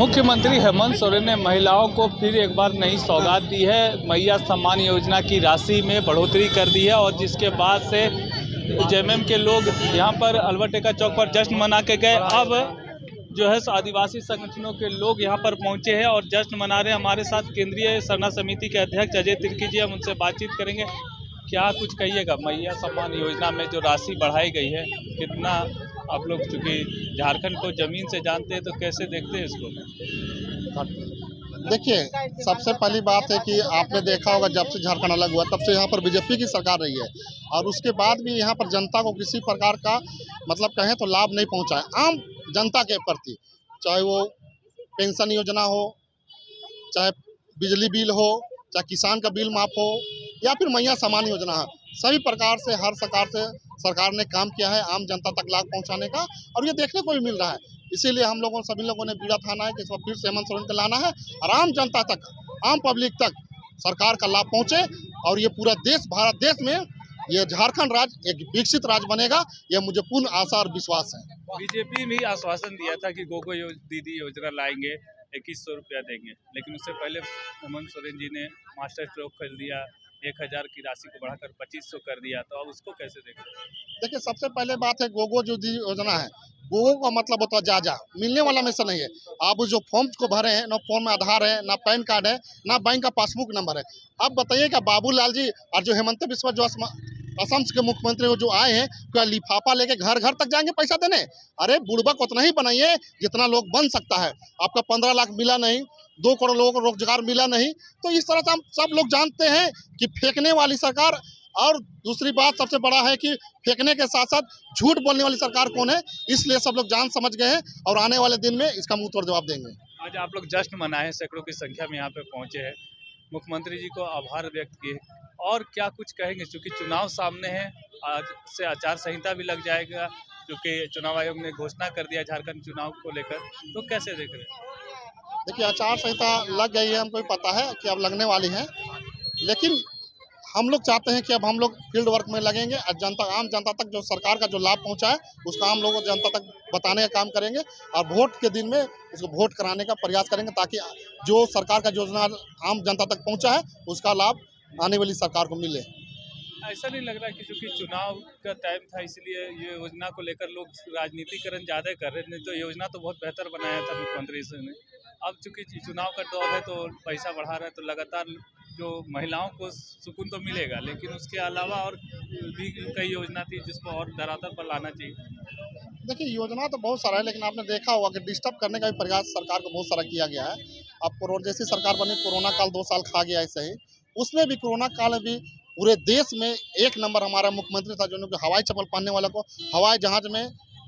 मुख्यमंत्री हेमंत सोरेन ने महिलाओं को फिर एक बार नई सौगात दी है। मैया सम्मान योजना की राशि में बढ़ोतरी कर दी है और जिसके बाद से जेएमएम के लोग यहां पर अल्बर्ट चौक पर जश्न मना के गए। अब जो है आदिवासी संगठनों के लोग यहां पर पहुंचे हैं और जश्न मना रहे हैं। हमारे साथ केंद्रीय सरना समिति के अध्यक्ष अजय तिर्की जी, हम उनसे बातचीत करेंगे। क्या कुछ कहिएगा, मैया सम्मान योजना में जो राशि बढ़ाई गई है, कितना आप लोग चूँकि झारखंड को ज़मीन से जानते हैं तो कैसे देखते हैं इसको? देखिए, सबसे पहली बात है कि आपने देखा होगा जब से झारखंड अलग हुआ तब से यहाँ पर बीजेपी की सरकार रही है और उसके बाद भी यहाँ पर जनता को किसी प्रकार का मतलब कहें तो लाभ नहीं पहुँचा है आम जनता के प्रति। चाहे वो पेंशन योजना हो, चाहे बिजली बिल हो, चाहे किसान का बिल माफ हो या फिर मैया सम्मान योजना है, सभी प्रकार से हर सरकार ने काम किया है आम जनता तक लाभ पहुंचाने का और ये देखने को भी मिल रहा है। इसीलिए हम लोगों सभी लोगों ने बीड़ा ठाना है कि इस बार फिर से हेमंत सोरेन को लाना है और आम जनता तक, आम पब्लिक तक सरकार का लाभ पहुंचे और ये पूरा देश, भारत देश में ये झारखंड राज्य एक विकसित राज्य बनेगा, यह मुझे पूर्ण आशा और विश्वास है। बीजेपी भी आश्वासन दिया था कि गोगो दीदी योजना लाएंगे, 2100 रुपया देंगे, लेकिन उससे पहले हेमंत सोरेन जी ने मास्टर स्ट्रोक कर दिया, 1000 की राशि को बढ़ाकर 2500 कर दिया। तो अब उसको कैसे देखें? देखिए, सबसे पहले बात है गोगो जो योजना है, गोगो का मतलब होता है जा मिलने वाला में से नहीं है। आप जो फॉर्म को भरे हैं, ना फॉर्म में आधार है, ना पैन कार्ड है, ना बैंक का पासबुक नंबर है। अब बताइए क्या बाबूलाल जी और जो हेमंत बिस्वा जो असम के मुख्यमंत्री जो आए हैं, क्या लिफाफा लेके घर घर तक जाएंगे पैसा देने? अरे बुड़बक उतना ही बनाइए जितना लोग बन सकता है। आपका 15 लाख मिला नहीं, 2 करोड़ लोगों को रोजगार मिला नहीं, तो इस तरह से हम सब लोग जानते हैं कि फेंकने वाली सरकार। और दूसरी बात सबसे बड़ा है कि फेंकने के साथ साथ झूठ बोलने वाली सरकार कौन है, इसलिए सब लोग जान समझ गए हैं और आने वाले दिन में इसका मुंह तोड़ जवाब देंगे। आज आप लोग जश्न मनाए, सैकड़ों की संख्या में यहाँ पे पहुंचे हैं, मुख्यमंत्री जी को आभार व्यक्त किए, और क्या कुछ कहेंगे? क्योंकि चुनाव सामने है, आज से आचार संहिता भी लग जाएगा क्योंकि चुनाव आयोग ने घोषणा कर दिया झारखंड चुनाव को लेकर, तो कैसे देख रहे हैं? देखिए, आचार संहिता लग गई है, हमको भी पता है कि अब लगने वाली है, लेकिन हम लोग चाहते हैं कि अब हम लोग फील्ड वर्क में लगेंगे और जनता, आम जनता तक जो सरकार का जो लाभ पहुंचा है उसका हम लोग जनता तक बताने का काम करेंगे और वोट के दिन में उसको वोट कराने का प्रयास करेंगे ताकि जो सरकार का योजना आम जनता तक पहुंचा है उसका लाभ आने वाली सरकार को मिले। ऐसा नहीं लग रहा कि क्योंकि चुनाव का टाइम था इसलिए ये योजना को लेकर लोग राजनीतिकरण ज़्यादा कर रहे, नहीं तो योजना तो बहुत बेहतर बनाया था मुख्यमंत्री ने। अब चूंकि चुनाव का दौर है तो पैसा बढ़ा रहा है, तो लगातार जो महिलाओं को सुकून तो मिलेगा, लेकिन उसके अलावा और भी कई योजना थी जिसको और धरातल पर लाना चाहिए। देखिए, योजना तो बहुत सारा है, लेकिन आपने देखा होगा कि डिस्टर्ब करने का भी प्रयास सरकार को बहुत सारा किया गया है। अब जैसी सरकार बनी, कोरोना काल 2 साल खा गया ऐसे ही, उसमें भी कोरोना काल में भी पूरे देश में एक नंबर हमारा मुख्यमंत्री था जो हवाई चप्पल पहनने वालों को हवाई जहाज में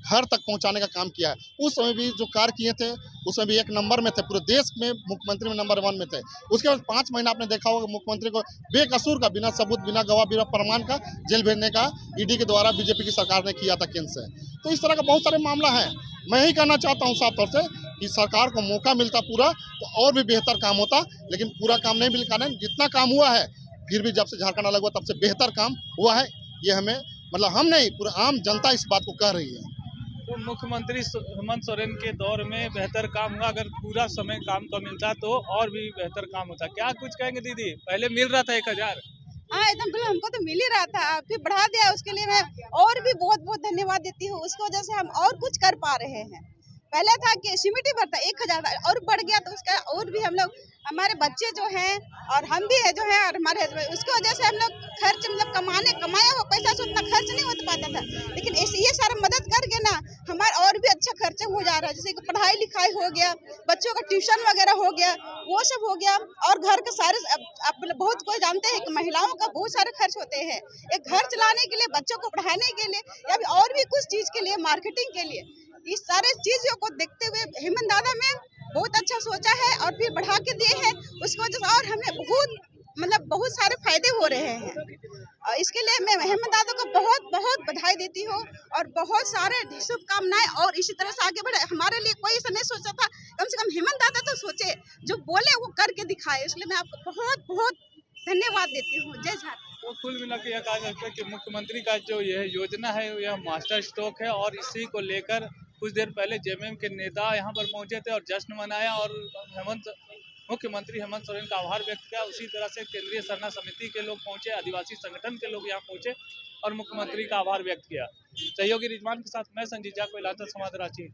घर तक पहुंचाने का काम किया है। उस समय भी जो कार्य किए थे उसमें भी एक नंबर में थे, पूरे देश में मुख्यमंत्री में नंबर 1 में थे। उसके बाद 5 महीना आपने देखा होगा मुख्यमंत्री को बेकसूर का, बिना सबूत, बिना गवाह, बिना प्रमाण का जेल भेजने का ईडी के द्वारा बीजेपी की सरकार ने किया था केंद्र से। तो इस तरह का बहुत सारे मामला है। मैं यही कहना चाहता हूँ साफ तौर से कि सरकार को मौका मिलता पूरा तो और भी बेहतर काम होता, लेकिन पूरा काम नहीं मिल पाने। जितना काम हुआ है, फिर भी जब से झारखंड अलग हुआ तब से बेहतर काम हुआ है। ये हमें मतलब हम नहीं, पूरा आम जनता इस बात को कह रही है। तो मुख्यमंत्री हेमंत सोरेन के दौर में बेहतर काम हुआ, अगर पूरा समय काम को मिलता तो और भी बेहतर काम होता। क्या कुछ कहेंगे दीदी? पहले मिल रहा था 1000। हाँ, एकदम बिल्कुल, हमको तो मिल ही रहा था, फिर बढ़ा दिया। उसके लिए मैं और भी बहुत बहुत धन्यवाद देती हूँ। उसकी वजह से हम और कुछ कर पा रहे हैं। पहले था कि सीमित ही भरता 1000 और बढ़ गया, तो उसका और भी हम लोग, हमारे बच्चे जो हैं और हम भी है जो हैं और हमारे हस्बैंड, उसकी वजह से हम लोग खर्च मतलब कमाया हुआ पैसा से उतना खर्च नहीं हो पाता था, लेकिन ये सारा मदद करके ना हमारा और भी अच्छा खर्चा हो जा रहा है। जैसे कि पढ़ाई लिखाई हो गया, बच्चों का ट्यूशन वगैरह हो गया, वो सब हो गया, और घर के सारे आप बहुत कोई जानते हैं कि महिलाओं का बहुत सारे खर्च होते हैं, एक घर चलाने के लिए, बच्चों को पढ़ाने के लिए या और भी कुछ चीज़ के लिए, मार्केटिंग के लिए। इस सारे चीज़ों को देखते हुए हेमंत दादा ने बहुत अच्छा सोचा है और फिर बढ़ा के दिए हैं। उसकी वजह से और हमें बहुत सारे फायदे हो रहे हैं और इसके लिए मैं हेमंत दादा को बहुत बहुत बधाई देती हूँ और बहुत सारे शुभकामनाएं, और इसी तरह से आगे बढ़े। हमारे लिए कोई ऐसा नहीं सोचा था, कम से कम हेमंत दादा तो सोचे, जो बोले वो करके दिखाए, इसलिए मैं आपको बहुत बहुत धन्यवाद देती हूँ। जय झारखंड। तो कुल मिला के यह कहा जा सकता है कि मुख्यमंत्री का जो यह योजना है यह मास्टर स्ट्रोक है और इसी को लेकर कुछ देर पहले जेएमएम के नेता यहाँ पर पहुंचे थे और जश्न मनाया और मुख्यमंत्री हेमंत सोरेन का आभार व्यक्त किया। उसी तरह से केंद्रीय सरना समिति के लोग पहुंचे, आदिवासी संगठन के लोग यहाँ पहुंचे और मुख्यमंत्री का आभार व्यक्त किया। सहयोगी रिजवान के साथ मैं संजीव झा, कोयलांचल संवाद, रांची।